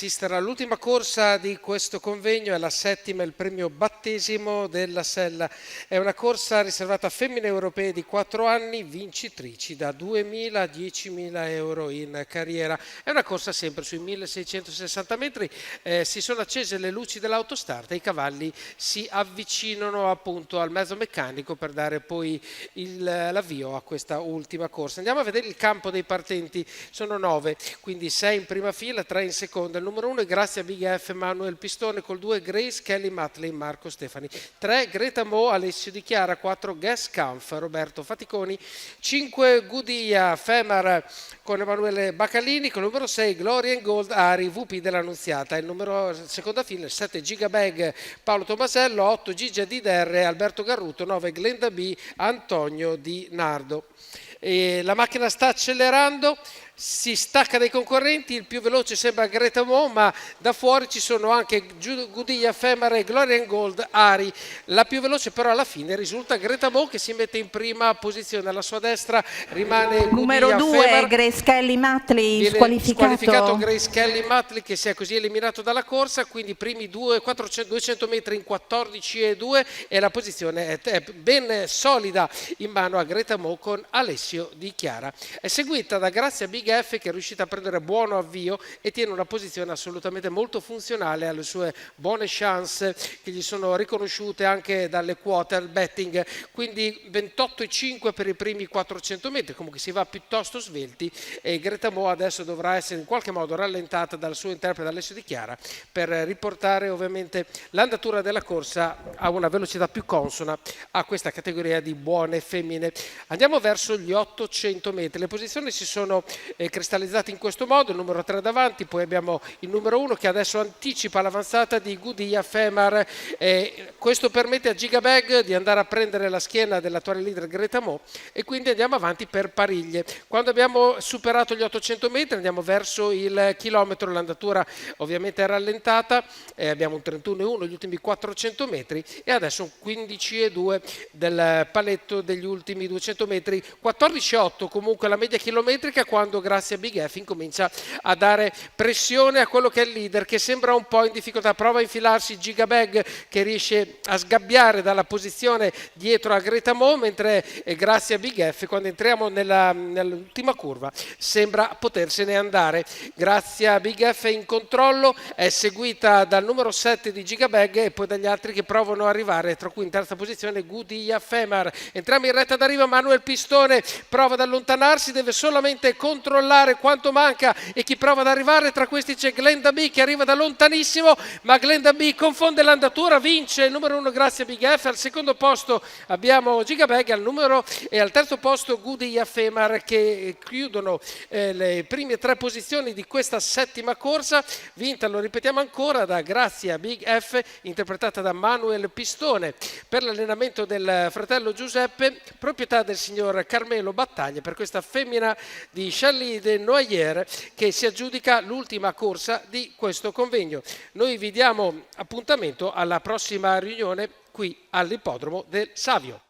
assistere all'ultima corsa di questo convegno, è la settima, il premio battesimo della Sella. È una corsa riservata a femmine europee di 4 anni, vincitrici da 2.000 a 10.000 euro in carriera. È una corsa sempre sui 1660 metri, si sono accese le luci dell'autostart e i cavalli si avvicinano appunto al mezzo meccanico per dare poi l'avvio a questa ultima corsa. Andiamo a vedere il campo dei partenti, sono 9, quindi 6 in prima fila, 3 in seconda. Il numero 1 è Grazia Big F Manuel Pistone, col 2 Grace Kelly Matley Marco Stefani, 3 Greta Mo Alessio Di Chiara, 4 Gas Kampf Roberto Faticoni, 5 Gudia Femar con Emanuele Baccalini, con il numero 6 Glory and Gold Ari VP dell'Annunziata, il numero seconda fila 7 Gigabag Paolo Tomasello, 8 Gigia DDR Alberto Garruto, 9 Glenda B Antonio Di Nardo. E la macchina sta accelerando, si stacca dai concorrenti, il più veloce sembra Greta Mo, ma da fuori ci sono anche Gudia Femare, Glory and Gold, Ari. La più veloce però alla fine risulta Greta Mo, che si mette in prima posizione. Alla sua destra rimane numero Gudia 2 Femar. Grace Kelly Matley, squalificato Grace Kelly Matley, che si è così eliminato dalla corsa, quindi i primi 200 metri in 14,2 e la posizione è ben solida in mano a Greta Mo con Alessio Di Chiara. È seguita da Grazia Big F, che è riuscita a prendere buono avvio e tiene una posizione assolutamente molto funzionale alle sue buone chance che gli sono riconosciute anche dalle quote al betting, quindi 28,5 per i primi 400 metri, comunque si va piuttosto svelti, e Greta Mo adesso dovrà essere in qualche modo rallentata dal suo interprete Alessio Di Chiara per riportare ovviamente l'andatura della corsa a una velocità più consona a questa categoria di buone femmine. Andiamo verso gli 800 metri, le posizioni si sono cristallizzate in questo modo: il numero 3 davanti, poi abbiamo il numero 1 che adesso anticipa l'avanzata di Gudia Femar, questo permette a Gigabag di andare a prendere la schiena dell'attuale leader Greta Mo, e quindi andiamo avanti per pariglie. Quando abbiamo superato gli 800 metri andiamo verso il chilometro, l'andatura ovviamente è rallentata, abbiamo un 31,1 gli ultimi 400 metri e adesso un 15,2 del paletto degli ultimi 200 metri, 14,8 comunque la media chilometrica, quando Grazia Big F incomincia a dare pressione a quello che è il leader, che sembra un po' in difficoltà. Prova a infilarsi Gigabag, che riesce a sgabbiare dalla posizione dietro a Greta Mo, mentre Grazia Big F, quando entriamo nell'ultima curva, sembra potersene andare. Grazia Big F è in controllo, è seguita dal numero 7 di Gigabag e poi dagli altri che provano ad arrivare, tra cui in terza posizione Gudia Femar. Entriamo in retta d'arrivo, Manuel Pistone prova ad allontanarsi, deve solamente controllare quanto manca e chi prova ad arrivare. Tra questi c'è Glenda B, che arriva da lontanissimo, ma Glenda B confonde l'andatura, vince il numero 1 Grazia Big F, al secondo posto abbiamo Gigabag, al terzo posto Gudia Femar, che chiudono le prime 3 posizioni di questa settima corsa, vinta, lo ripetiamo ancora, da Grazia Big F, interpretata da Manuel Pistone, per l'allenamento del fratello Giuseppe, proprietà del signor Carmelo Battaglia, per questa femmina di Charlie de Noyer, che si aggiudica l'ultima corsa di questo convegno. Noi vi diamo appuntamento alla prossima riunione qui all'ippodromo del Savio.